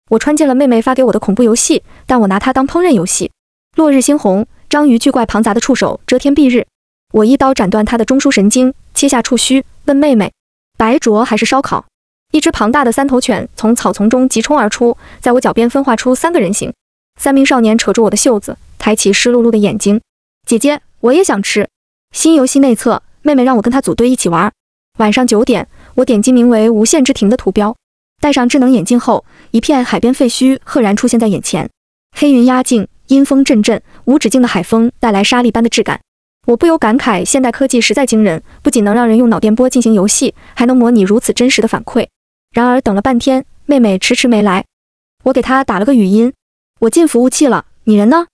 我穿进了妹妹发给我的恐怖游戏，但我拿它当烹饪游戏。落日猩红，章鱼巨怪庞杂的触手，遮天蔽日。我一刀斩断它的中枢神经，切下触须，问妹妹：白灼还是烧烤？一只庞大的三头犬从草丛中急冲而出，在我脚边分化出3个人形。3名少年扯住我的袖子，抬起湿漉漉的眼睛。姐姐，我也想吃。新游戏内测，妹妹让我跟她组队一起玩。晚上9点，我点击名为无限之庭的图标。戴上智能眼镜后，一片海边废墟赫然出现在眼前。黑云压境，阴风阵阵，无止境的海风带来沙砾般的质感。我不由感慨，现代科技实在惊人，不仅能让人用脑电波进行游戏，还能模拟如此真实的反馈。然而等了半天，妹妹迟迟没来。我给她打了个语音：我进服务器了，你人呢？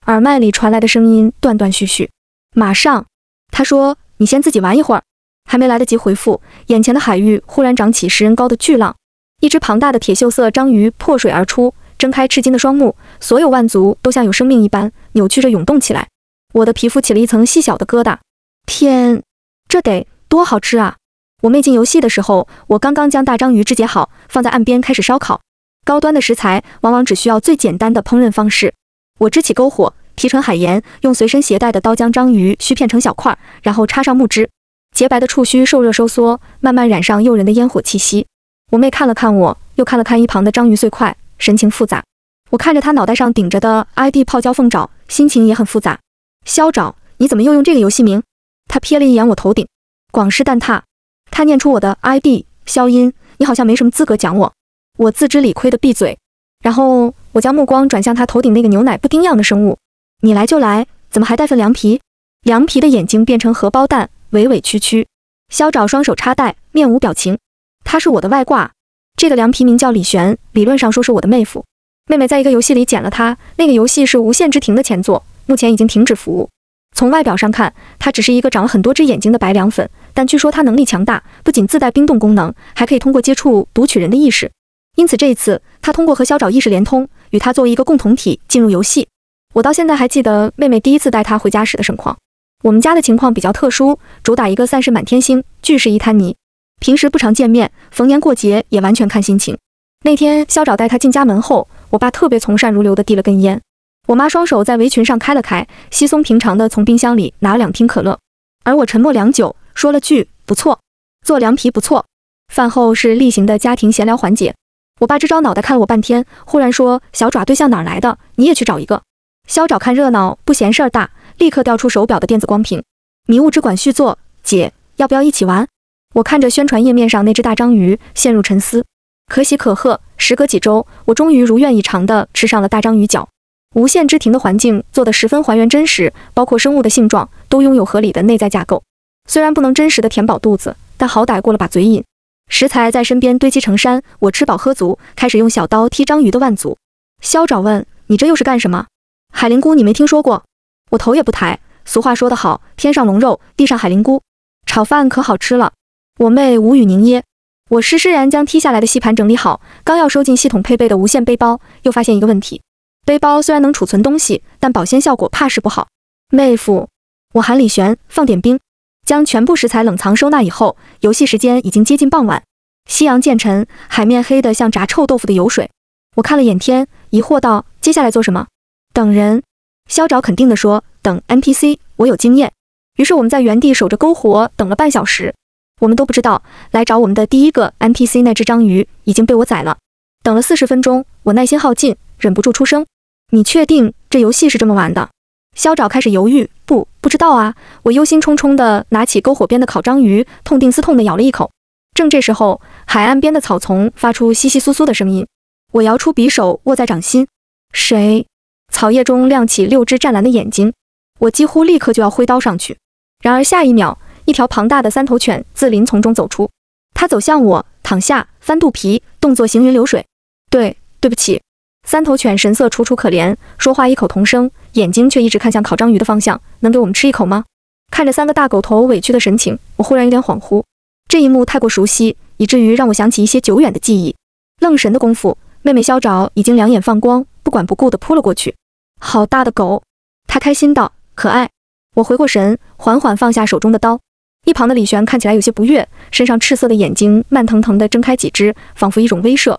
耳麦里传来的声音断断续续。马上。她说：你先自己玩一会儿。还没来得及回复，眼前的海域忽然涨起10人高的巨浪。一只庞大的铁锈色章鱼破水而出，睁开赤金的双目，所有腕足都像有生命一般扭曲着涌动起来。我的皮肤起了一层细小的疙瘩。天，这得多好吃啊！我妹进游戏的时候，我刚刚将大章鱼肢解好，放在岸边开始烧烤。高端的食材往往只需要最简单的烹饪方式。我支起篝火，提纯海盐，用随身携带的刀将章鱼须片成小块，然后插上木枝。洁白的触须受热收缩，慢慢染上诱人的烟火气息。我妹看了看我，又看了看一旁的章鱼碎块，神情复杂。我看着她脑袋上顶着的 ID 泡椒凤爪，心情也很复杂。萧爪，你怎么又用这个游戏名？她瞥了一眼我头顶，广式蛋挞。她念出我的 ID， 消音，你好像没什么资格讲我。我自知理亏的闭嘴，然后我将目光转向她头顶那个牛奶布丁样的生物。你来就来，怎么还带份凉皮？凉皮的眼睛变成荷包蛋，委委屈屈。萧爪双手插袋，面无表情。他是我的外挂，这个凉皮名叫李璇，理论上说是我的妹夫。妹妹在一个游戏里捡了他，那个游戏是无限之庭的前作，目前已经停止服务。从外表上看，他只是一个长了很多只眼睛的白凉粉，但据说他能力强大，不仅自带冰冻功能，还可以通过接触读取人的意识。因此这一次，他通过和萧爪意识连通，与他作为一个共同体进入游戏。我到现在还记得妹妹第一次带他回家时的盛况。我们家的情况比较特殊，主打一个散是满天星，聚是一滩泥。平时不常见面，逢年过节也完全看心情。那天萧爪带他进家门后，我爸特别从善如流地递了根烟。我妈双手在围裙上开了开，稀松平常地从冰箱里拿了2听可乐。而我沉默良久，说了句不错，做凉皮不错。饭后是例行的家庭闲聊环节。我爸支招脑袋看了我半天，忽然说：小爪对象哪儿来的？你也去找一个。萧爪看热闹不嫌事儿大，立刻调出手表的电子光屏。迷雾之管续作，姐，要不要一起玩？我看着宣传页面上那只大章鱼，陷入沉思。可喜可贺，时隔几周，我终于如愿以偿地吃上了大章鱼脚。无限之庭的环境做得十分还原真实，包括生物的性状都拥有合理的内在架构。虽然不能真实的填饱肚子，但好歹过了把嘴瘾。食材在身边堆积成山，我吃饱喝足，开始用小刀剔章鱼的腕足。萧爪问：你这又是干什么？海灵菇你没听说过？我头也不抬。俗话说得好，天上龙肉，地上海灵菇。炒饭可好吃了。我妹无语凝噎。我施施然将剔下来的吸盘整理好，刚要收进系统配备的无线背包，又发现一个问题。背包虽然能储存东西，但保鲜效果怕是不好。妹夫，我喊李璇，放点冰。将全部食材冷藏收纳以后，游戏时间已经接近傍晚。夕阳渐沉，海面黑得像炸臭豆腐的油水。我看了眼天，疑惑道：接下来做什么？等人。萧爪肯定地说：等 NPC， 我有经验。于是我们在原地守着篝火等了半小时。我们都不知道，来找我们的第一个 NPC 那只章鱼已经被我宰了。等了40分钟，我耐心耗尽，忍不住出声：你确定这游戏是这么玩的？萧爪开始犹豫，不知道啊。我忧心忡忡地拿起篝火边的烤章鱼，痛定思痛地咬了一口。正这时候，海岸边的草丛发出窸窸窣窣的声音。我摇出匕首，握在掌心。谁？草叶中亮起6只湛蓝的眼睛。我几乎立刻就要挥刀上去，然而下一秒，一条庞大的3头犬自林丛中走出。它走向我，躺下，翻肚皮，动作行云流水。对不起。3头犬神色楚楚可怜，说话异口同声，眼睛却一直看向烤章鱼的方向。能给我们吃一口吗？看着3个大狗头委屈的神情，我忽然有点恍惚。这一幕太过熟悉，以至于让我想起一些久远的记忆。愣神的功夫，妹妹萧爪已经2眼放光，不管不顾地扑了过去。好大的狗！她开心道：可爱。我回过神，缓缓放下手中的刀。一旁的李璇看起来有些不悦，身上赤色的眼睛慢腾腾地睁开几只，仿佛一种威慑。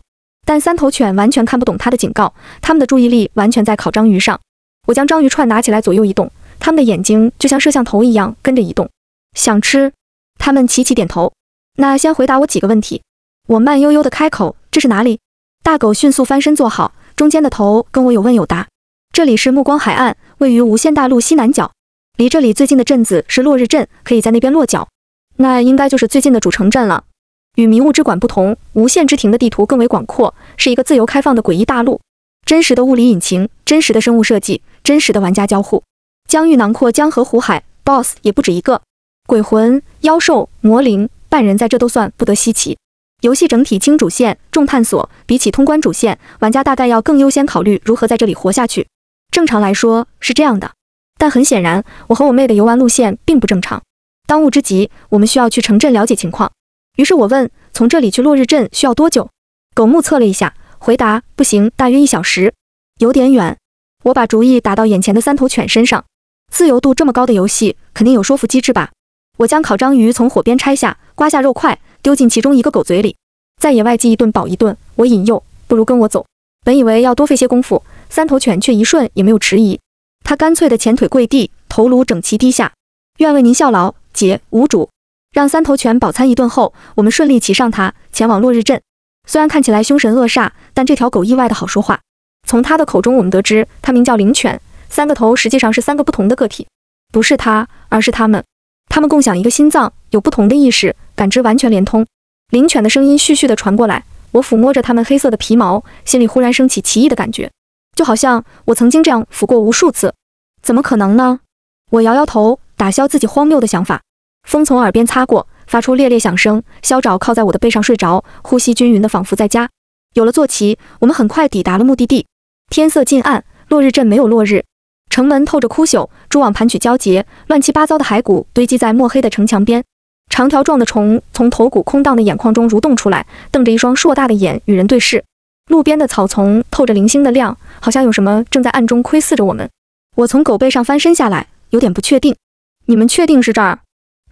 但三头犬完全看不懂他的警告，他们的注意力完全在烤章鱼上。我将章鱼串拿起来左右移动，他们的眼睛就像摄像头一样跟着移动。想吃？他们齐齐点头。那先回答我几个问题。我慢悠悠地开口，这是哪里？大狗迅速翻身坐好，中间的头跟我有问有答。这里是暮光海岸，位于无限大陆西南角，离这里最近的镇子是落日镇，可以在那边落脚。那应该就是最近的主城镇了。与迷雾之馆不同，无限之庭的地图更为广阔，是一个自由开放的诡异大陆。真实的物理引擎，真实的生物设计，真实的玩家交互，疆域囊括江河湖海 ，BOSS 也不止一个，鬼魂、妖兽、魔灵、半人在这都算不得稀奇。游戏整体轻主线，重探索，比起通关主线，玩家大概要更优先考虑如何在这里活下去。正常来说是这样的，但很显然，我和我妹的游玩路线并不正常。当务之急，我们需要去城镇了解情况。于是我问，从这里去落日镇需要多久？狗目测了一下，回答，不行，大约1小时，有点远。我把主意打到眼前的三头犬身上。自由度这么高的游戏，肯定有说服机制吧？我将烤章鱼从火边拆下，刮下肉块，丢进其中一个狗嘴里。在野外饥一顿饱一顿，我引诱，不如跟我走。本以为要多费些功夫，三头犬却一瞬也没有迟疑。它干脆的前腿跪地，头颅整齐低下。愿为您效劳，姐无主。让三头犬饱餐一顿后，我们顺利骑上它，前往落日镇。虽然看起来凶神恶煞，但这条狗意外的好说话。从它的口中我们得知，它名叫灵犬，3个头实际上是3个不同的个体，不是它，而是它们。它们共享一个心脏，有不同的意识，感知完全连通。灵犬的声音絮絮地传过来，我抚摸着它们黑色的皮毛，心里忽然升起奇异的感觉，就好像我曾经这样抚过无数次。怎么可能呢？我摇摇头，打消自己荒谬的想法。风从耳边擦过，发出烈烈响声。萧爪靠在我的背上睡着，呼吸均匀的仿佛在家。有了坐骑，我们很快抵达了目的地。天色近暗，落日镇没有落日。城门透着枯朽，蛛网盘曲交结，乱七八糟的骸骨堆积在墨黑的城墙边。长条状的虫从头骨空荡的眼眶中蠕动出来，瞪着一双硕大的眼与人对视。路边的草丛透着零星的亮，好像有什么正在暗中窥视着我们。我从狗背上翻身下来，有点不确定。你们确定是这儿？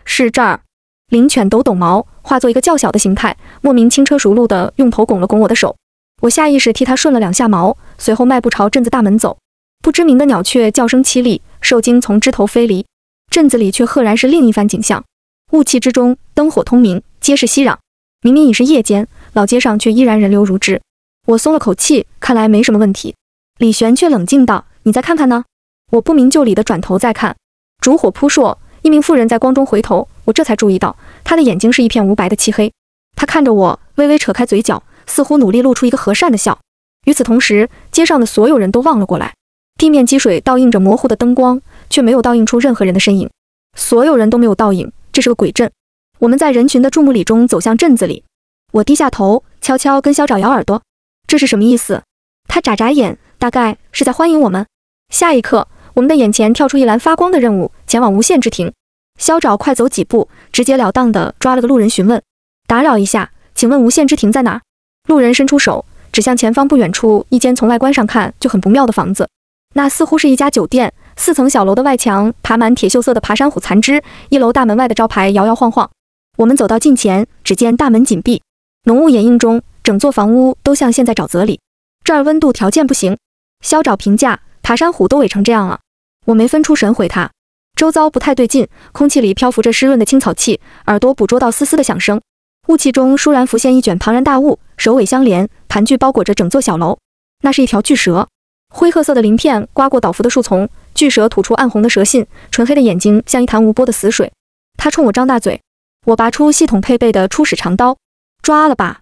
是这儿。灵犬抖抖毛，化作一个较小的形态，莫名轻车熟路地用头拱了拱我的手。我下意识替它顺了2下毛，随后迈步朝镇子大门走。不知名的鸟雀叫声凄厉，兽精从枝头飞离。镇子里却赫然是另一番景象，雾气之中，灯火通明，街市熙攘。明明已是夜间，老街上却依然人流如织。我松了口气，看来没什么问题。李玄却冷静道：“你再看看呢？”我不明就里地转头再看，烛火扑朔，一名妇人在光中回头，我这才注意到，她的眼睛是一片无白的漆黑。她看着我，微微扯开嘴角，似乎努力露出一个和善的笑。与此同时，街上的所有人都望了过来，地面积水倒映着模糊的灯光，却没有倒映出任何人的身影。所有人都没有倒影，这是个鬼镇。我们在人群的注目礼中走向镇子里。我低下头，悄悄跟萧爪摇耳朵。这是什么意思？他眨眨眼，大概是在欢迎我们。下一刻，我们的眼前跳出一栏发光的任务，前往无限之庭。萧爪快走几步，直截了当地抓了个路人询问：“打扰一下，请问无限之庭在哪？”路人伸出手，指向前方不远处一间从外观上看就很不妙的房子。那似乎是一家酒店，4层小楼的外墙爬满铁锈色的爬山虎残肢，1楼大门外的招牌摇摇晃晃。我们走到近前，只见大门紧闭，浓雾掩映中，整座房屋都像陷在沼泽里。这儿温度条件不行。萧爪评价：“爬山虎都萎成这样了。”我没分出神回他。周遭不太对劲，空气里漂浮着湿润的青草气，耳朵捕捉到丝丝的响声。雾气中倏然浮现一卷庞然大物，首尾相连，盘踞包裹着整座小楼。那是一条巨蛇，灰褐色的鳞片刮过倒伏的树丛，巨蛇吐出暗红的蛇信，纯黑的眼睛像一潭无波的死水。它冲我张大嘴，我拔出系统配备的初始长刀，抓了吧！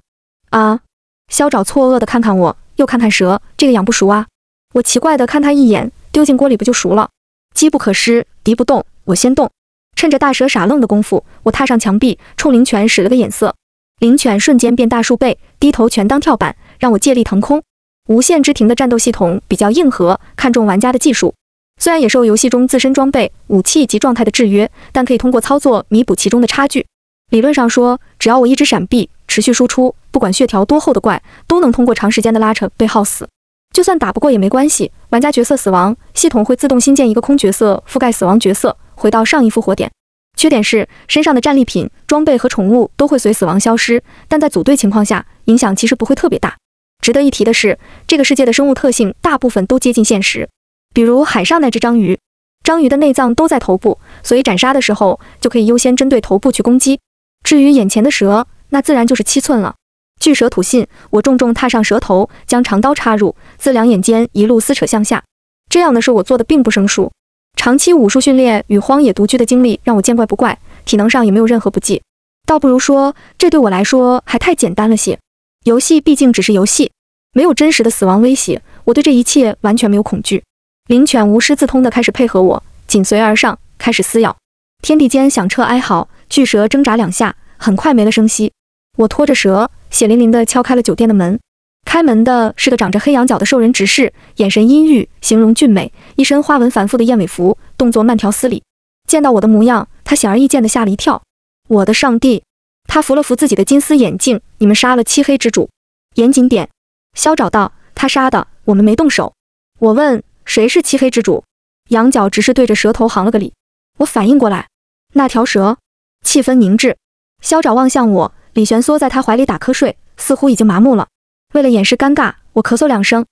啊！萧爪错愕地看看我，又看看蛇，这个养不熟啊。我奇怪地看他一眼，丢进锅里不就熟了？机不可失，敌不动，我先动。趁着大蛇傻愣的功夫，我踏上墙壁，冲灵犬使了个眼色。灵犬瞬间变大数倍，低头全当跳板，让我借力腾空。无限之庭的战斗系统比较硬核，看重玩家的技术。虽然也受游戏中自身装备、武器及状态的制约，但可以通过操作弥补其中的差距。理论上说，只要我一直闪避，持续输出，不管血条多厚的怪，都能通过长时间的拉扯被耗死。就算打不过也没关系，玩家角色死亡，系统会自动新建一个空角色覆盖死亡角色，回到上一复活点。缺点是身上的战利品、装备和宠物都会随死亡消失，但在组队情况下，影响其实不会特别大。值得一提的是，这个世界的生物特性大部分都接近现实，比如海上那只章鱼，章鱼的内脏都在头部，所以斩杀的时候就可以优先针对头部去攻击。至于眼前的蛇，那自然就是7寸了。巨蛇吐信，我重重踏上蛇头，将长刀插入，自两眼间一路撕扯向下。这样的事我做的并不生疏，长期武术训练与荒野独居的经历让我见怪不怪，体能上也没有任何不济。倒不如说，这对我来说还太简单了些。游戏毕竟只是游戏，没有真实的死亡威胁，我对这一切完全没有恐惧。灵犬无师自通地开始配合我，紧随而上，开始撕咬。天地间响彻哀嚎，巨蛇挣扎2下，很快没了声息。我拖着蛇，血淋淋地敲开了酒店的门。开门的是个长着黑羊角的兽人执事，眼神阴郁，形容俊美，一身花纹繁复的燕尾服，动作慢条斯理。见到我的模样，他显而易见地吓了一跳。我的上帝！他扶了扶自己的金丝眼镜，你们杀了漆黑之主，严谨点。萧找道，他杀的，我们没动手。我问，谁是漆黑之主？羊角执事对着蛇头行了个礼。我反应过来，那条蛇。气氛凝滞，萧找望向我，李玄缩在他怀里打瞌睡，似乎已经麻木了。为了掩饰尴尬，我咳嗽2声。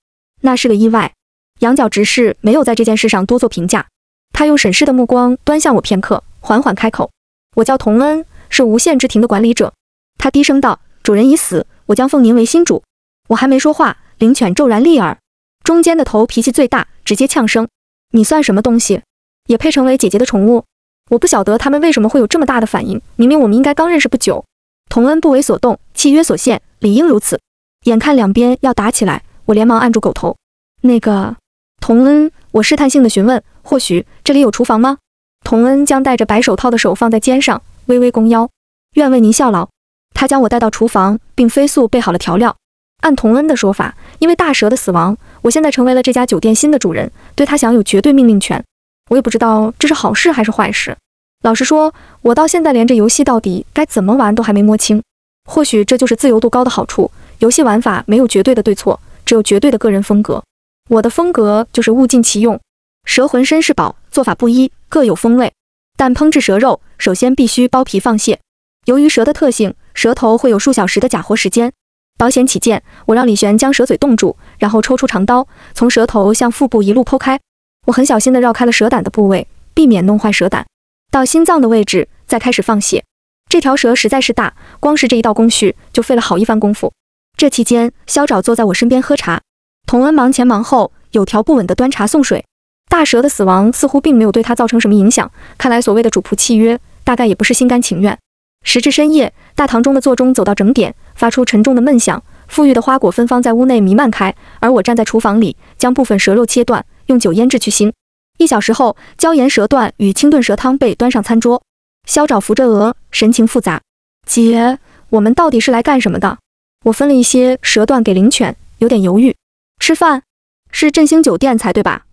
那是个意外。羊角执事没有在这件事上多做评价，他用审视的目光端向我片刻，缓缓开口。我叫童恩，是无限之庭的管理者。他低声道，主人已死，我将奉您为新主。我还没说话，灵犬骤然立耳，中间的头脾气最大，直接呛声，你算什么东西，也配成为姐姐的宠物？我不晓得他们为什么会有这么大的反应，明明我们应该刚认识不久。童恩不为所动，契约所限，理应如此。眼看两边要打起来，我连忙按住狗头。那个童恩，我试探性地询问，或许这里有厨房吗？童恩将戴着白手套的手放在肩上，微微弓腰，愿为您效劳。他将我带到厨房，并飞速备好了调料。按童恩的说法，因为大蛇的死亡，我现在成为了这家酒店新的主人，对他享有绝对命令权。我也不知道这是好事还是坏事。老实说，我到现在连这游戏到底该怎么玩都还没摸清。或许这就是自由度高的好处，游戏玩法没有绝对的对错，只有绝对的个人风格。我的风格就是物尽其用，蛇浑身是宝，做法不一，各有风味。但烹制蛇肉，首先必须剥皮放血。由于蛇的特性，蛇头会有数小时的假活时间。保险起见，我让李璇将蛇嘴冻住，然后抽出长刀，从蛇头向腹部一路剖开。我很小心地绕开了蛇胆的部位，避免弄坏蛇胆。到心脏的位置，再开始放血。这条蛇实在是大，光是这一道工序就费了好一番功夫。这期间，萧爪坐在我身边喝茶，童恩忙前忙后，有条不紊地端茶送水。大蛇的死亡似乎并没有对他造成什么影响，看来所谓的主仆契约，大概也不是心甘情愿。时至深夜，大堂中的座钟走到整点，发出沉重的闷响，馥郁的花果芬芳在屋内弥漫开，而我站在厨房里，将部分蛇肉切断，用酒腌制去腥。1小时后，椒盐蛇段与清炖蛇汤被端上餐桌。萧爪扶着额，神情复杂。姐，我们到底是来干什么的？我分了一些蛇段给灵犬，有点犹豫。吃饭？是振兴酒店才对吧？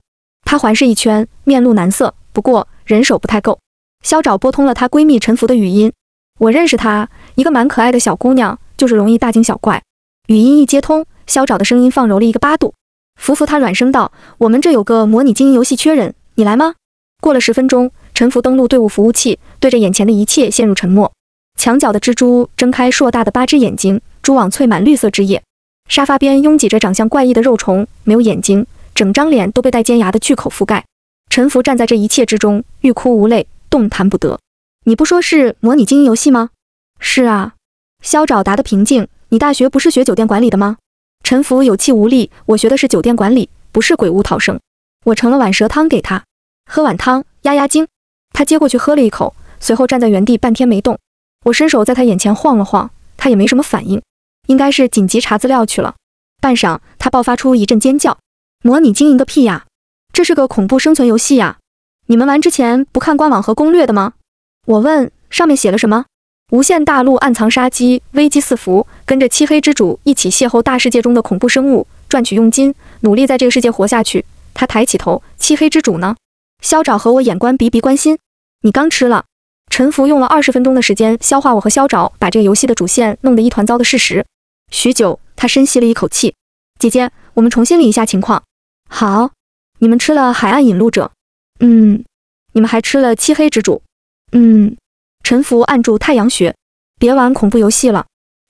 她环视一圈，面露难色，不过人手不太够。萧爪拨通了她闺蜜陈福的语音。我认识她，一个蛮可爱的小姑娘，就是容易大惊小怪。语音一接通，萧爪的声音放柔了一个8度。福福她软声道，我们这有个模拟经营游戏缺人，你来吗？过了10分钟，陈福登录队伍服务器，对着眼前的一切陷入沉默。墙角的蜘蛛睁开硕大的8只眼睛，蛛网萃满绿色汁液。沙发边拥挤着长相怪异的肉虫，没有眼睛，整张脸都被带尖牙的巨口覆盖。陈福站在这一切之中，欲哭无泪，动弹不得。你不说是模拟经营游戏吗？是啊。萧爪答得平静，你大学不是学酒店管理的吗？陈福有气无力，我学的是酒店管理，不是鬼屋逃生。我盛了碗蛇汤给他，喝碗汤压压惊。他接过去喝了一口，随后站在原地半天没动。我伸手在他眼前晃了晃，他也没什么反应，应该是紧急查资料去了。半晌，他爆发出一阵尖叫，模拟经营个屁呀，这是个恐怖生存游戏呀，你们玩之前不看官网和攻略的吗？我问，上面写了什么？无限大陆暗藏杀机，危机四伏，跟着漆黑之主一起邂逅大世界中的恐怖生物，赚取佣金，努力在这个世界活下去。他抬起头，漆黑之主呢？萧爪和我眼观鼻，鼻关心。你刚吃了。陈福用了20分钟的时间消化我和萧爪把这个游戏的主线弄得一团糟的事实。许久，他深吸了一口气。姐姐，我们重新理一下情况。好。你们吃了海岸引路者。你们还吃了漆黑之主。陈福按住太阳穴。别玩恐怖游戏了。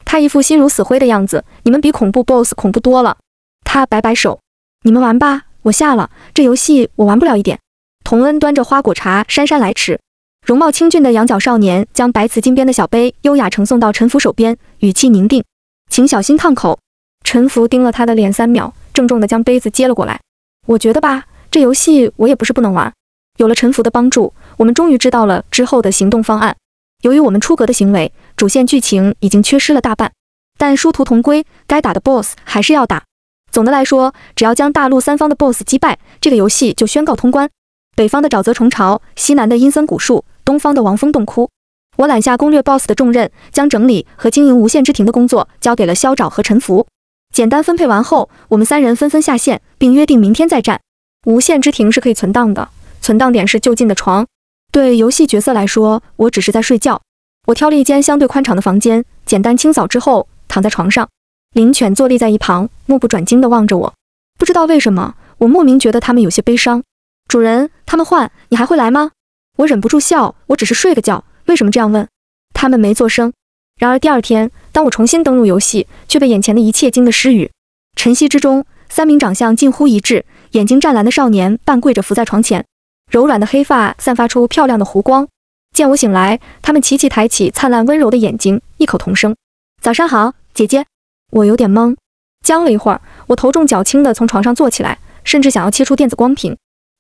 他一副心如死灰的样子，你们比恐怖 BOSS 恐怖多了。他摆摆手，你们玩吧，我下了，这游戏我玩不了一点。童恩端着花果茶姗姗来迟，容貌清俊的羊角少年将白瓷金边的小杯优雅呈送到陈福手边，语气凝定，请小心烫口。陈福盯了他的脸3秒，郑重地将杯子接了过来。我觉得吧，这游戏我也不是不能玩。有了陈福的帮助，我们终于知道了之后的行动方案。由于我们出格的行为，主线剧情已经缺失了大半，但殊途同归，该打的 BOSS 还是要打。总的来说，只要将大陆3方的 BOSS 击败，这个游戏就宣告通关。北方的沼泽虫巢，西南的阴森古树，东方的王峰洞窟。我揽下攻略 BOSS 的重任，将整理和经营无限之庭的工作交给了萧爪和陈福。简单分配完后，我们3人纷纷下线，并约定明天再战。无限之庭是可以存档的，存档点是就近的床。对游戏角色来说，我只是在睡觉。我挑了一间相对宽敞的房间，简单清扫之后，躺在床上。灵犬坐立在一旁，目不转睛地望着我。不知道为什么，我莫名觉得他们有些悲伤。主人，他们换，你还会来吗？我忍不住笑，我只是睡个觉，为什么这样问？他们没作声。然而第2天，当我重新登录游戏，却被眼前的一切惊得失语。晨曦之中，3名长相近乎一致、眼睛湛蓝的少年半跪着伏在床前，柔软的黑发散发出漂亮的弧光。见我醒来，他们齐齐抬起灿烂温柔的眼睛，异口同声：“早上好，姐姐。”我有点懵，僵了一会儿，我头重脚轻地从床上坐起来，甚至想要切出电子光屏。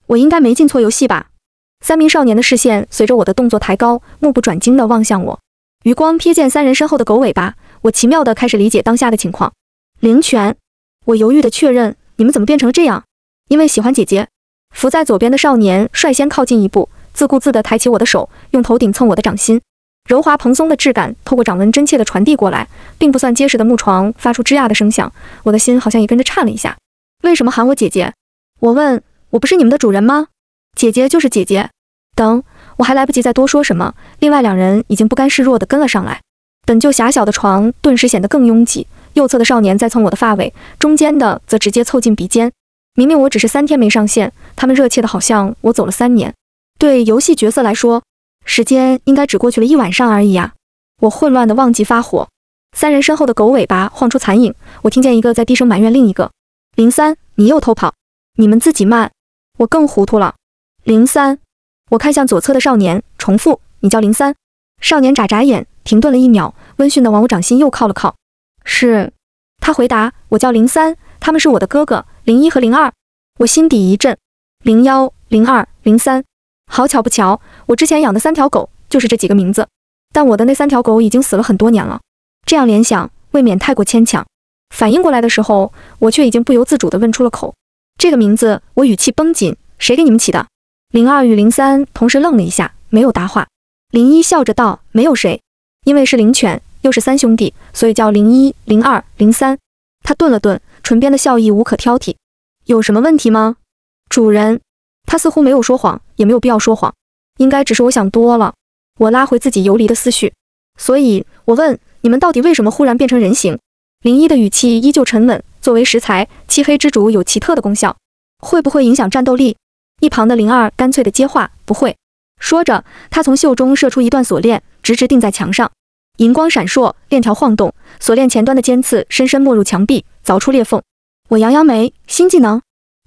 我应该没进错游戏吧？3名少年的视线随着我的动作抬高，目不转睛地望向我。余光瞥见3人身后的狗尾巴，我奇妙地开始理解当下的情况。灵犬，我犹豫地确认，你们怎么变成了这样？因为喜欢姐姐。伏在左边的少年率先靠近一步，自顾自地抬起我的手，用头顶蹭我的掌心。柔滑蓬松的质感透过掌纹真切地传递过来，并不算结实的木床发出吱呀的声响，我的心好像也跟着颤了一下。为什么喊我姐姐？我问，我不是你们的主人吗？姐姐就是姐姐。等，我还来不及再多说什么，另外2人已经不甘示弱地跟了上来。本就狭小的床顿时显得更拥挤，右侧的少年在蹭我的发尾，中间的则直接凑近鼻尖。明明我只是3天没上线，他们热切的好像我走了3年。对游戏角色来说，时间应该只过去了1晚上而已啊！我混乱的忘记发火。3人身后的狗尾巴晃出残影，我听见一个在低声埋怨另一个：“03，你又偷跑，你们自己慢。”我更糊涂了。03，我看向左侧的少年，重复：“你叫03。”少年眨眨眼，停顿了1秒，温驯地往我掌心又靠了靠。是，他回答：“我叫03，他们是我的哥哥01和02。”我心底一震，01、02、03。好巧不巧，我之前养的3条狗就是这几个名字，但我的那3条狗已经死了很多年了。这样联想未免太过牵强。反应过来的时候，我却已经不由自主地问出了口：“这个名字？”我语气绷紧：“谁给你们起的？”02与03同时愣了一下，没有答话。01笑着道：“没有谁，因为是灵犬，又是3兄弟，所以叫01、02、03。”他顿了顿，唇边的笑意无可挑剔。有什么问题吗？主人。他似乎没有说谎，也没有必要说谎，应该只是我想多了。我拉回自己游离的思绪，所以我问，你们到底为什么忽然变成人形？01的语气依旧沉稳，作为食材，漆黑之主有奇特的功效，会不会影响战斗力？一旁的02干脆的接话，不会。说着，他从袖中射出一段锁链，直直钉在墙上，银光闪烁，链条晃动，锁链前端的尖刺深深没入墙壁，凿出裂缝。我扬扬眉，新技能？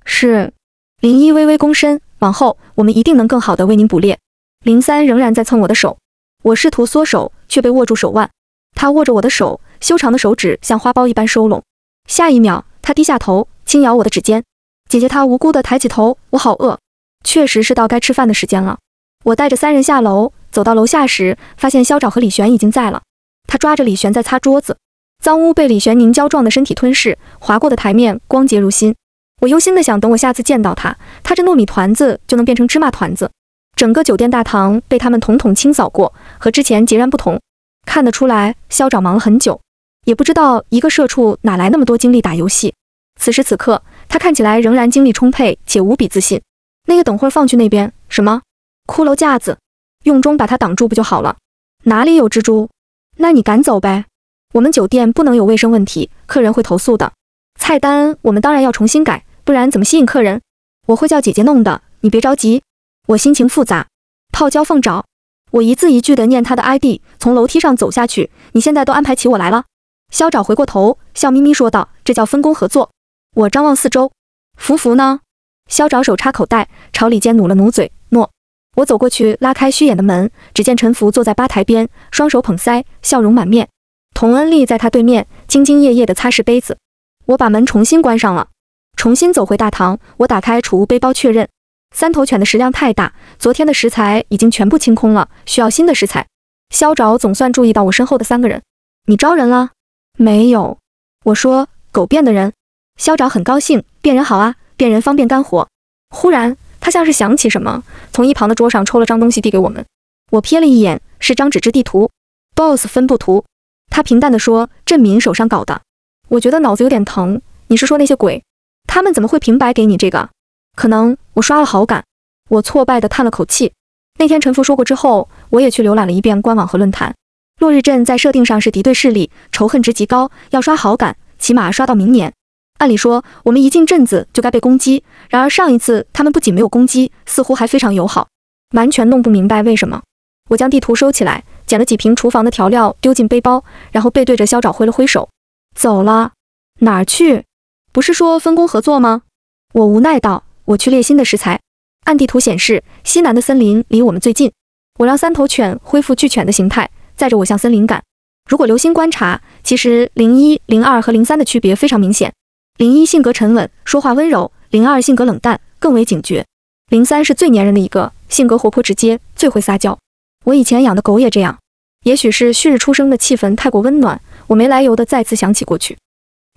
是。01微微躬身，往后，我们一定能更好地为您捕猎。03仍然在蹭我的手，我试图缩手，却被握住手腕。他握着我的手，修长的手指像花苞一般收拢。下一秒，他低下头，轻咬我的指尖。姐姐她无辜地抬起头，我好饿。确实是到该吃饭的时间了。我带着3人下楼，走到楼下时，发现萧爪和李璇已经在了。他抓着李璇在擦桌子，脏污被李璇凝胶状的身体吞噬，划过的台面光洁如新。我忧心地想，等我下次见到他，他这糯米团子就能变成芝麻团子。整个酒店大堂被他们统统清扫过，和之前截然不同。看得出来，萧爪忙了很久，也不知道一个社畜哪来那么多精力打游戏。此时此刻，他看起来仍然精力充沛且无比自信。那个等会儿放去那边，什么？骷髅架子，用钟把它挡住不就好了？哪里有蜘蛛？那你赶走呗。我们酒店不能有卫生问题，客人会投诉的。菜单我们当然要重新改。不然怎么吸引客人？我会叫姐姐弄的，你别着急。我心情复杂。泡椒凤爪，我一字一句地念她的 ID， 从楼梯上走下去。你现在都安排起我来了？萧爪回过头，笑眯眯说道：“这叫分工合作。”我张望四周，福福呢？萧爪手插口袋，朝里间努了努嘴，诺。我走过去，拉开虚掩的门，只见陈福坐在吧台边，双手捧腮，笑容满面。童恩立在他对面，兢兢业业地擦拭杯子。我把门重新关上了，重新走回大堂。我打开储物背包确认，三头犬的食量太大，昨天的食材已经全部清空了，需要新的食材。萧爪总算注意到我身后的3个人。你招人了？没有。我说，狗变的人。萧爪很高兴，变人好啊，变人方便干活。忽然，他像是想起什么，从一旁的桌上抽了张东西递给我们。我瞥了一眼，是张纸质地图 ，BOSS 分布图。他平淡地说：“镇民手上搞的。”我觉得脑子有点疼。你是说那些鬼？他们怎么会平白给你这个？可能我刷了好感。我挫败地叹了口气。那天陈福说过之后，我也去浏览了一遍官网和论坛。落日镇在设定上是敌对势力，仇恨值极高，要刷好感，起码刷到明年。按理说，我们一进镇子就该被攻击，然而上一次他们不仅没有攻击，似乎还非常友好，完全弄不明白为什么。我将地图收起来，捡了几瓶厨房的调料丢进背包，然后背对着萧爪挥了挥手，走了。哪儿去？不是说分工合作吗？我无奈道，我去猎新的食材。按地图显示，西南的森林离我们最近。我让3头犬恢复巨犬的形态，载着我向森林赶。如果留心观察，其实01、02和03的区别非常明显。01性格沉稳，说话温柔；02性格冷淡，更为警觉；03是最粘人的一个，性格活泼直接，最会撒娇。我以前养的狗也这样。也许是旭日初生的气氛太过温暖，我没来由的再次想起过去。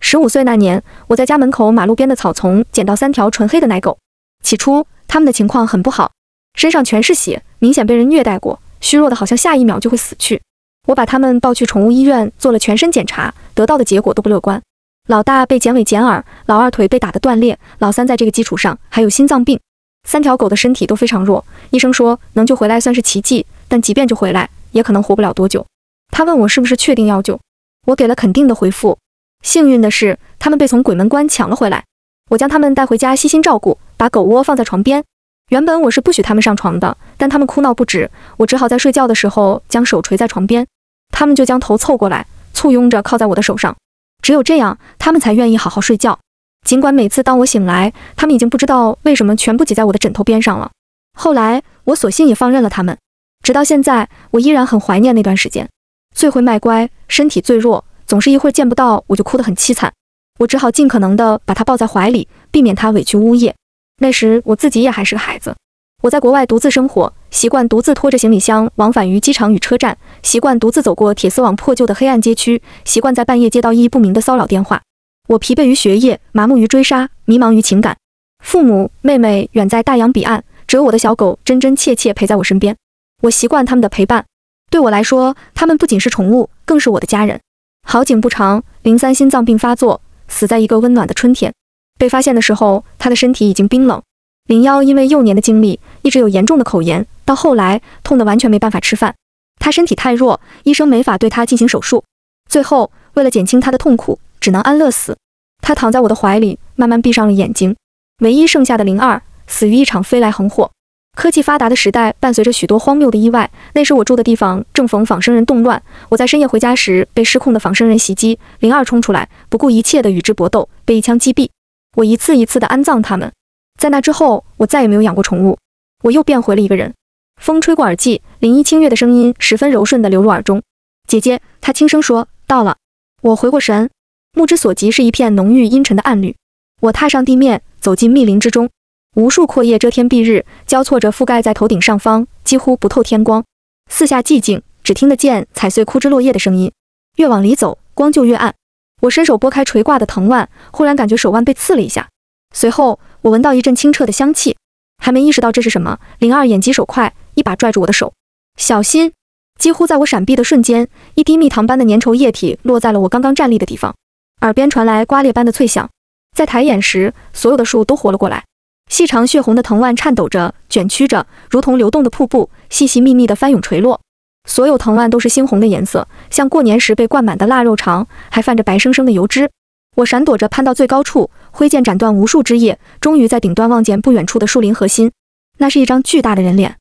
15岁那年，我在家门口马路边的草丛捡到3条纯黑的奶狗。起初，它们的情况很不好，身上全是血，明显被人虐待过，虚弱的好像下一秒就会死去。我把它们抱去宠物医院做了全身检查，得到的结果都不乐观。老大被剪尾剪耳，老二腿被打得断裂，老三在这个基础上还有心脏病。3条狗的身体都非常弱，医生说能救回来算是奇迹，但即便救回来，也可能活不了多久。他问我是不是确定要救，我给了肯定的回复。幸运的是，他们被从鬼门关抢了回来。我将他们带回家悉心照顾，把狗窝放在床边。原本我是不许他们上床的，但他们哭闹不止，我只好在睡觉的时候将手垂在床边，他们就将头凑过来，簇拥着靠在我的手上。只有这样，他们才愿意好好睡觉。尽管每次当我醒来，他们已经不知道为什么全部挤在我的枕头边上了。后来，我索性也放任了他们。直到现在，我依然很怀念那段时间。最会卖乖，身体最弱，总是一会儿见不到我就哭得很凄惨。我只好尽可能地把他抱在怀里，避免他委屈呜咽。那时我自己也还是个孩子。我在国外独自生活，习惯独自拖着行李箱往返于机场与车站，习惯独自走过铁丝网破旧的黑暗街区，习惯在半夜接到意义不明的骚扰电话。我疲惫于学业，麻木于追杀，迷茫于情感。父母、妹妹远在大洋彼岸，只有我的小狗真真切切陪在我身边。我习惯他们的陪伴，对我来说，他们不仅是宠物，更是我的家人。好景不长，03心脏病发作，死在一个温暖的春天。被发现的时候，他的身体已经冰冷。01因为幼年的经历，一直有严重的口炎，到后来痛得完全没办法吃饭。他身体太弱，医生没法对他进行手术。最后，为了减轻他的痛苦，只能安乐死。他躺在我的怀里，慢慢闭上了眼睛。唯一剩下的02，死于一场飞来横祸。科技发达的时代，伴随着许多荒谬的意外。那时我住的地方正逢仿生人动乱，我在深夜回家时被失控的仿生人袭击，02冲出来，不顾一切地与之搏斗，被一枪击毙。我一次一次地安葬他们。在那之后，我再也没有养过宠物。我又变回了一个人。风吹过耳际，01清越的声音十分柔顺地流入耳中。姐姐，她轻声说，到了。我回过神，目之所及是一片浓郁阴沉的暗绿。我踏上地面，走进密林之中。无数阔叶遮天蔽日，交错着覆盖在头顶上方，几乎不透天光。四下寂静，只听得见踩碎枯枝落叶的声音。越往里走，光就越暗。我伸手拨开垂挂的藤蔓，忽然感觉手腕被刺了一下。随后，我闻到一阵清澈的香气，还没意识到这是什么，02眼疾手快，一把拽住我的手，小心！几乎在我闪避的瞬间，一滴蜜糖般的粘稠液体落在了我刚刚站立的地方，耳边传来刮裂般的脆响。在抬眼时，所有的树都活了过来，细长血红的藤蔓颤抖着，卷曲着，如同流动的瀑布，细细密密地翻涌垂落。所有藤蔓都是猩红的颜色，像过年时被灌满的腊肉肠，还泛着白生生的油脂。我闪躲着攀到最高处，挥剑斩断无数枝叶，终于在顶端望见不远处的树林核心。那是一张巨大的人脸，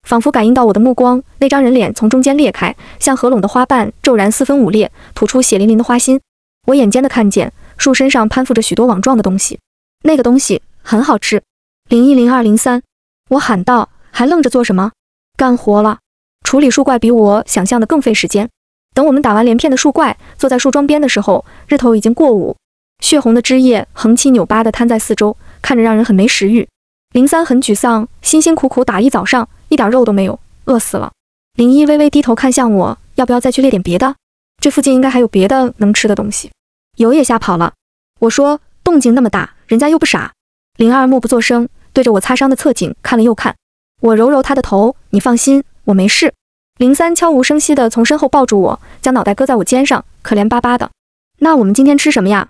仿佛感应到我的目光，那张人脸从中间裂开，像合拢的花瓣骤然四分五裂，吐出血淋淋的花心。我眼尖的看见树身上攀附着许多网状的东西，那个东西很好吃。010203，我喊道，还愣着做什么？干活了。处理树怪比我想象的更费时间。等我们打完连片的树怪，坐在树桩边的时候，日头已经过午，血红的枝叶横七扭八地摊在四周，看着让人很没食欲。03很沮丧，辛辛苦苦打一早上，一点肉都没有，饿死了。01微微低头看向我，要不要再去猎点别的？这附近应该还有别的能吃的东西。油也吓跑了。我说，动静那么大，人家又不傻。02默不作声，对着我擦伤的侧颈看了又看。我揉揉他的头，你放心，我没事。03悄无声息地从身后抱住我，将脑袋搁在我肩上，可怜巴巴的。那我们今天吃什么呀？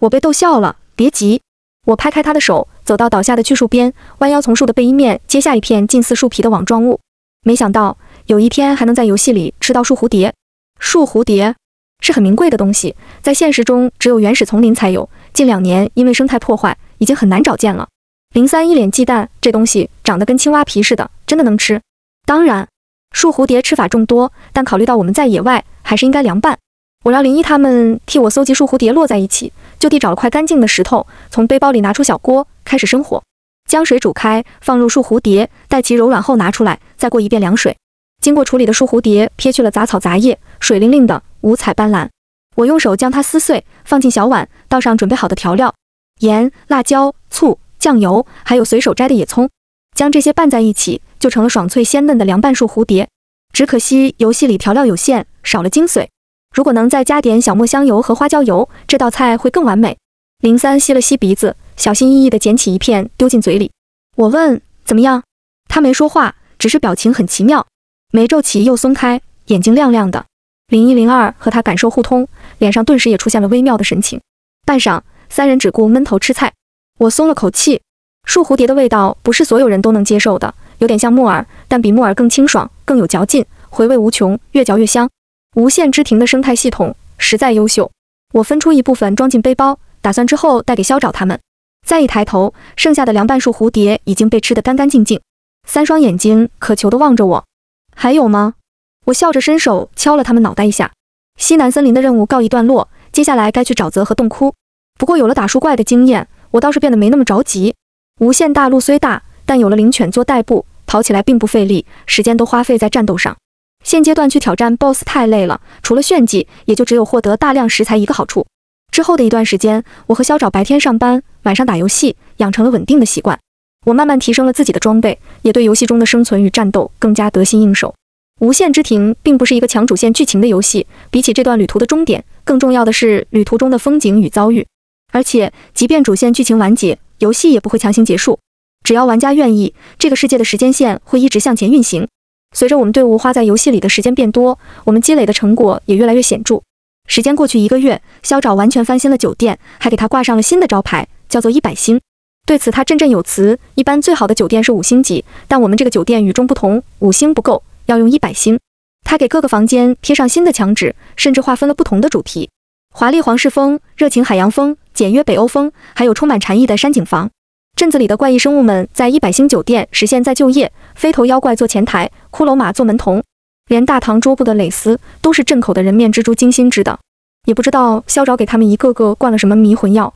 我被逗笑了，别急。我拍开他的手，走到倒下的巨树边，弯腰从树的背阴面揭下一片近似树皮的网状物。没想到有一天还能在游戏里吃到树蝴蝶。树蝴蝶是很名贵的东西，在现实中只有原始丛林才有，近2年因为生态破坏，已经很难找见了。03一脸忌惮，这东西长得跟青蛙皮似的，真的能吃？当然。树蝴蝶吃法众多，但考虑到我们在野外，还是应该凉拌。我让01他们替我搜集树蝴蝶落在一起，就地找了块干净的石头，从背包里拿出小锅，开始生火，将水煮开，放入树蝴蝶，待其柔软后拿出来，再过一遍凉水。经过处理的树蝴蝶撇去了杂草杂叶，水灵灵的，五彩斑斓。我用手将它撕碎，放进小碗，倒上准备好的调料，盐、辣椒、醋、酱油，还有随手摘的野葱，将这些拌在一起，就成了爽脆鲜嫩的凉拌树蝴蝶。只可惜游戏里调料有限，少了精髓。如果能再加点小磨香油和花椒油，这道菜会更完美。03吸了吸鼻子，小心翼翼地捡起一片丢进嘴里。我问怎么样，他没说话，只是表情很奇妙，眉皱起又松开，眼睛亮亮的。0102和他感受互通，脸上顿时也出现了微妙的神情。半晌，3人只顾闷头吃菜。我松了口气，树蝴蝶的味道不是所有人都能接受的，有点像木耳，但比木耳更清爽，更有嚼劲，回味无穷，越嚼越香。无限之庭的生态系统实在优秀。我分出一部分装进背包，打算之后带给萧爪他们。再一抬头，剩下的凉拌树蝴蝶已经被吃得干干净净。3双眼睛渴求地望着我。还有吗？我笑着伸手敲了他们脑袋一下。西南森林的任务告一段落，接下来该去沼泽和洞窟。不过有了打树怪的经验，我倒是变得没那么着急。无限大陆虽大，但有了灵犬做代步，跑起来并不费力，时间都花费在战斗上。现阶段去挑战 BOSS 太累了，除了炫技，也就只有获得大量食材一个好处。之后的一段时间，我和萧爪白天上班，晚上打游戏，养成了稳定的习惯。我慢慢提升了自己的装备，也对游戏中的生存与战斗更加得心应手。无限之庭并不是一个强主线剧情的游戏，比起这段旅途的终点，更重要的是旅途中的风景与遭遇。而且，即便主线剧情完结，游戏也不会强行结束。只要玩家愿意，这个世界的时间线会一直向前运行。随着我们队伍花在游戏里的时间变多，我们积累的成果也越来越显著。时间过去1个月，萧爪完全翻新了酒店，还给他挂上了新的招牌，叫做100星。对此他振振有词，一般最好的酒店是5星级，但我们这个酒店与众不同，5星不够，要用100星。他给各个房间贴上新的墙纸，甚至划分了不同的主题：华丽皇室风、热情海洋风、简约北欧风，还有充满禅意的山景房。镇子里的怪异生物们在100星酒店实现再就业，飞头妖怪做前台，骷髅马做门童，连大堂桌布的蕾丝都是镇口的人面蜘蛛精心织的。也不知道萧爪给他们一个个灌了什么迷魂药。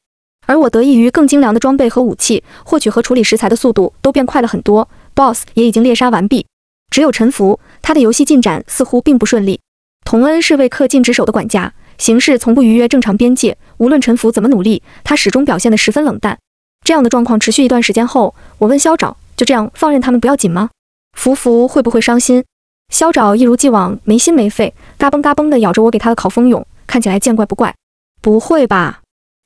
而我得益于更精良的装备和武器，获取和处理食材的速度都变快了很多。BOSS 也已经猎杀完毕，只有陈福，他的游戏进展似乎并不顺利。童恩是位恪尽职守的管家，行事从不逾越正常边界，无论陈福怎么努力，他始终表现得十分冷淡。这样的状况持续一段时间后，我问萧爪，就这样放任他们不要紧吗？福福会不会伤心？萧爪一如既往没心没肺，嘎嘣嘎嘣地咬着我给他的烤蜂蛹，看起来见怪不怪。不会吧？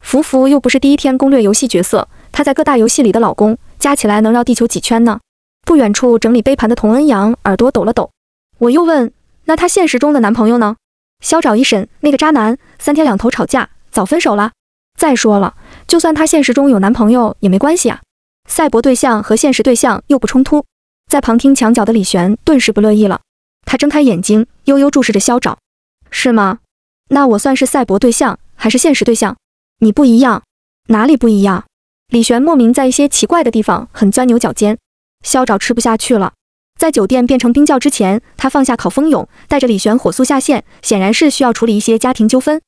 福福又不是第一天攻略游戏角色，他在各大游戏里的老公加起来能绕地球几圈呢？不远处整理杯盘的童恩阳耳朵抖了抖。我又问，那他现实中的男朋友呢？萧爪一审，那个渣男3天2头吵架，早分手了。再说了，就算他现实中有男朋友也没关系啊，赛博对象和现实对象又不冲突。在旁听墙角的李璇顿时不乐意了，他睁开眼睛，悠悠注视着萧爪。是吗？那我算是赛博对象还是现实对象？你不一样。哪里不一样？李璇莫名在一些奇怪的地方很钻牛角尖。萧爪吃不下去了。在酒店变成冰窖之前，他放下烤蜂蛹，带着李璇火速下线，显然是需要处理一些家庭纠纷。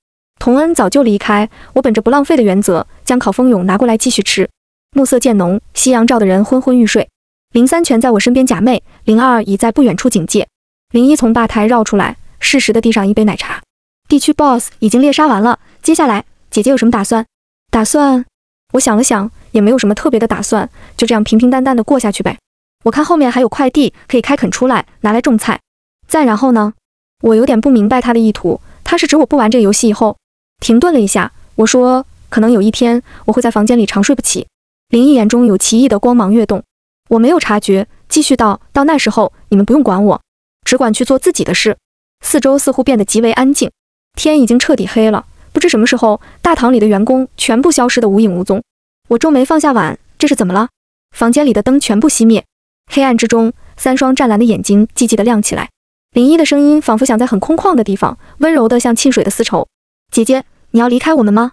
童恩早就离开，我本着不浪费的原则，将烤蜂蛹拿过来继续吃。暮色渐浓，夕阳照得人昏昏欲睡。03全在我身边假寐，02已在不远处警戒。01从吧台绕出来，适时地递上一杯奶茶。地区 BOSS 已经猎杀完了，接下来姐姐有什么打算？打算？我想了想，也没有什么特别的打算，就这样平平淡淡的过下去呗。我看后面还有块地可以开垦出来，拿来种菜。再然后呢？我有点不明白他的意图，他是指我不玩这个游戏以后？停顿了一下，我说，可能有一天我会在房间里长睡不起。01眼中有奇异的光芒跃动，我没有察觉，继续道，到那时候你们不用管我，只管去做自己的事。四周似乎变得极为安静，天已经彻底黑了，不知什么时候，大堂里的员工全部消失得无影无踪。我皱眉放下碗，这是怎么了？房间里的灯全部熄灭，黑暗之中，3双湛蓝的眼睛寂寂地亮起来。01的声音仿佛响在很空旷的地方，温柔的像沁水的丝绸。姐姐，你要离开我们吗？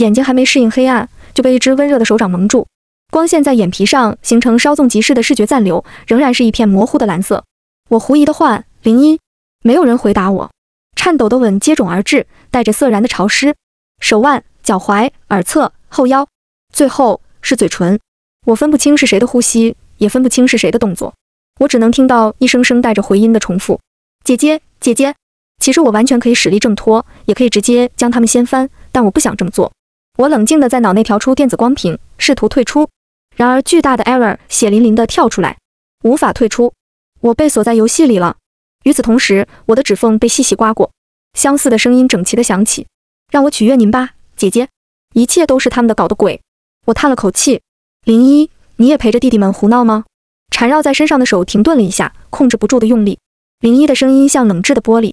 眼睛还没适应黑暗，就被一只温热的手掌蒙住，光线在眼皮上形成稍纵即逝的视觉暂留，仍然是一片模糊的蓝色。我狐疑地唤01，没有人回答我。颤抖的吻接踵而至，带着涩然的潮湿，手腕、脚踝、耳侧、后腰，最后是嘴唇。我分不清是谁的呼吸，也分不清是谁的动作，我只能听到一声声带着回音的重复。姐姐，姐姐。其实我完全可以使力挣脱，也可以直接将他们掀翻，但我不想这么做。我冷静地在脑内调出电子光屏，试图退出。然而巨大的 error 血淋淋地跳出来，无法退出。我被锁在游戏里了。与此同时，我的指缝被细细刮过，相似的声音整齐地响起：“让我取悦您吧，姐姐。”一切都是他们的搞的鬼。我叹了口气。01，你也陪着弟弟们胡闹吗？缠绕在身上的手停顿了一下，控制不住的用力。01的声音像冷炙的玻璃。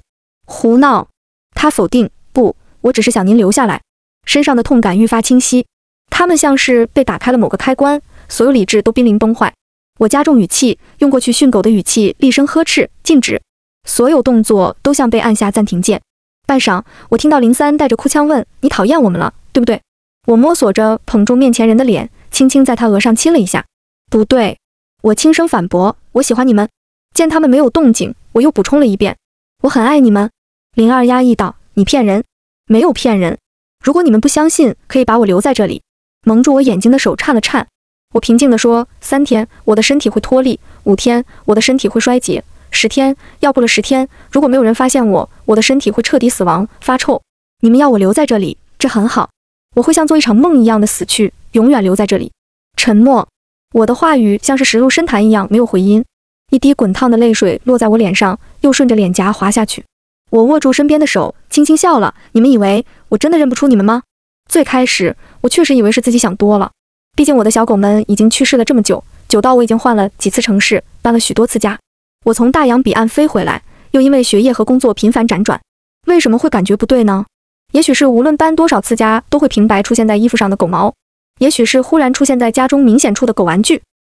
胡闹。他否定，不，我只是想您留下来。身上的痛感愈发清晰，他们像是被打开了某个开关，所有理智都濒临崩坏。我加重语气，用过去训狗的语气厉声呵斥，禁止。所有动作都像被按下暂停键。半晌，我听到03带着哭腔问：“你讨厌我们了，对不对？”我摸索着捧住面前人的脸，轻轻在他额上亲了一下。不对，我轻声反驳，我喜欢你们。见他们没有动静，我又补充了一遍，我很爱你们。02压抑道：“你骗人。”没有骗人。如果你们不相信，可以把我留在这里。蒙住我眼睛的手颤了颤。我平静地说：“3天，我的身体会脱力；5天，我的身体会衰竭；10天，要不了10天，如果没有人发现我，我的身体会彻底死亡，发臭。你们要我留在这里，这很好。我会像做一场梦一样的死去，永远留在这里。”沉默。我的话语像是石入深潭一样没有回音。一滴滚烫的泪水落在我脸上，又顺着脸颊滑下去。我握住身边的手，轻轻笑了。你们以为我真的认不出你们吗？最开始，我确实以为是自己想多了。毕竟我的小狗们已经去世了这么久，久到我已经换了几次城市，搬了许多次家。我从大洋彼岸飞回来，又因为学业和工作频繁辗转。为什么会感觉不对呢？也许是无论搬多少次家，都会平白出现在衣服上的狗毛；也许是忽然出现在家中明显处的狗玩具；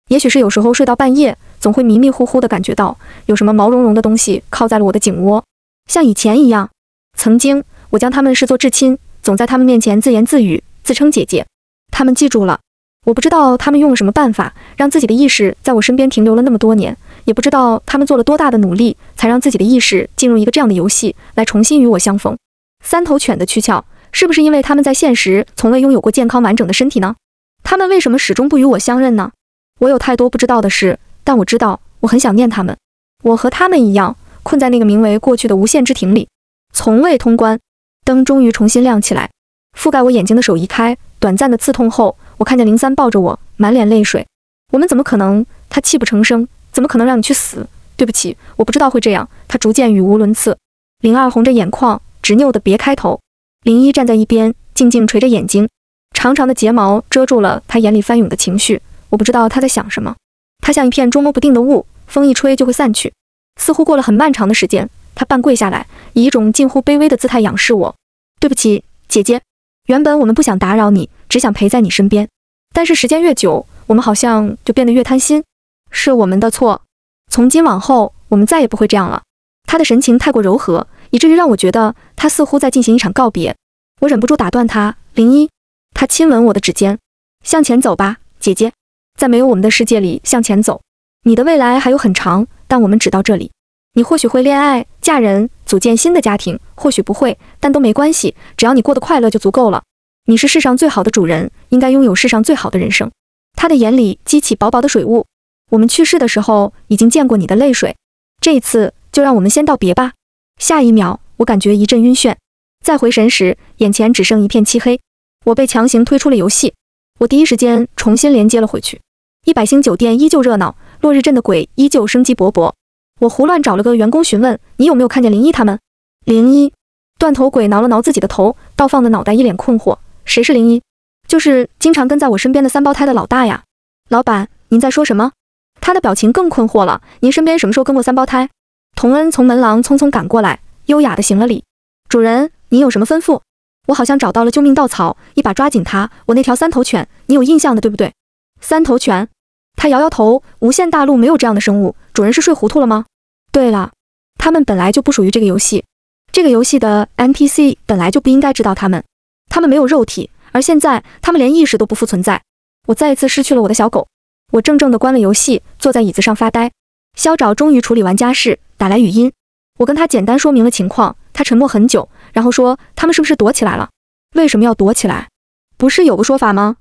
也许是有时候睡到半夜，总会迷迷糊糊地感觉到有什么毛茸茸的东西靠在了我的颈窝。像以前一样，曾经我将他们视作至亲，总在他们面前自言自语，自称姐姐。他们记住了。我不知道他们用了什么办法，让自己的意识在我身边停留了那么多年，也不知道他们做了多大的努力，才让自己的意识进入一个这样的游戏，来重新与我相逢。3头犬的躯壳，是不是因为他们在现实从未拥有过健康完整的身体呢？他们为什么始终不与我相认呢？我有太多不知道的事，但我知道我很想念他们。我和他们一样，困在那个名为过去的无限之庭里，从未通关。灯终于重新亮起来，覆盖我眼睛的手移开，短暂的刺痛后，我看见03抱着我，满脸泪水。我们怎么可能？他泣不成声，怎么可能让你去死？对不起，我不知道会这样。他逐渐语无伦次。02红着眼眶，执拗地别开头。01站在一边，静静垂着眼睛，长长的睫毛遮住了他眼里翻涌的情绪。我不知道他在想什么。他像一片捉摸不定的雾，风一吹就会散去。似乎过了很漫长的时间，他半跪下来，以一种近乎卑微的姿态仰视我。对不起，姐姐。原本我们不想打扰你，只想陪在你身边。但是时间越久，我们好像就变得越贪心。是我们的错。从今往后，我们再也不会这样了。他的神情太过柔和，以至于让我觉得他似乎在进行一场告别。我忍不住打断他：“01。”他亲吻我的指尖。向前走吧，姐姐。在没有我们的世界里向前走。你的未来还有很长，但我们只到这里。你或许会恋爱、嫁人，组建新的家庭，或许不会，但都没关系，只要你过得快乐就足够了。你是世上最好的主人，应该拥有世上最好的人生。他的眼里激起薄薄的水雾。我们去世的时候已经见过你的泪水，这一次就让我们先道别吧。下一秒，我感觉一阵晕眩，再回神时，眼前只剩一片漆黑。我被强行推出了游戏，我第一时间重新连接了回去。100星酒店依旧热闹，落日镇的鬼依旧生机勃勃。我胡乱找了个员工询问，你有没有看见林一他们？林一，断头鬼挠了挠自己的头，倒放的脑袋一脸困惑。谁是林一？就是经常跟在我身边的3胞胎的老大呀。老板，您在说什么？他的表情更困惑了。您身边什么时候跟过3胞胎？童恩从门廊匆匆赶过来，优雅地行了礼。主人，您有什么吩咐？我好像找到了救命稻草，一把抓紧它。我那条3头犬，你有印象的对不对？3头犬？他摇摇头，无限大陆没有这样的生物，主人是睡糊涂了吗？对了，他们本来就不属于这个游戏，这个游戏的 NPC 本来就不应该知道他们没有肉体，而现在他们连意识都不复存在。我再一次失去了我的小狗。我怔怔地关了游戏，坐在椅子上发呆。萧爪终于处理完家事，打来语音。我跟他简单说明了情况，他沉默很久，然后说他们是不是躲起来了？为什么要躲起来？不是有个说法吗？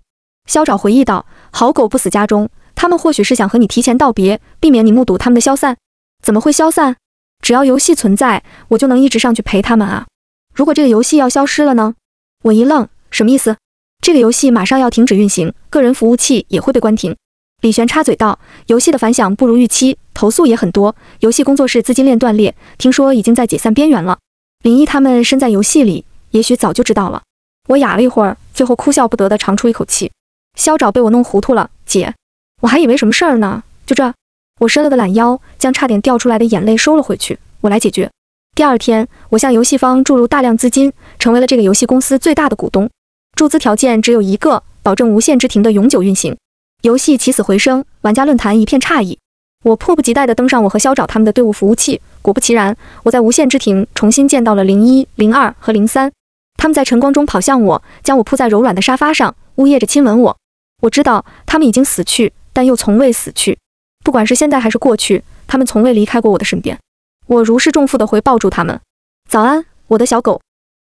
萧爪回忆道，好狗不死家中，他们或许是想和你提前道别，避免你目睹他们的消散。怎么会消散？只要游戏存在，我就能一直上去陪他们啊。如果这个游戏要消失了呢？我一愣，什么意思？这个游戏马上要停止运行，个人服务器也会被关停。李璇插嘴道，游戏的反响不如预期，投诉也很多，游戏工作室资金链断裂，听说已经在解散边缘了。林一他们身在游戏里，也许早就知道了。我哑了一会儿，最后哭笑不得地长出一口气。萧爪被我弄糊涂了，姐，我还以为什么事儿呢，就这。我伸了个懒腰，将差点掉出来的眼泪收了回去，我来解决。第二天，我向游戏方注入大量资金，成为了这个游戏公司最大的股东。注资条件只有一个，保证无限之庭的永久运行。游戏起死回生，玩家论坛一片诧异。我迫不及待地登上我和萧爪他们的队伍服务器，果不其然，我在无限之庭重新见到了01、02和03。他们在晨光中跑向我，将我铺在柔软的沙发上，呜咽着亲吻我。我知道他们已经死去，但又从未死去。不管是现在还是过去，他们从未离开过我的身边。我如释重负地回抱住他们。早安，我的小狗。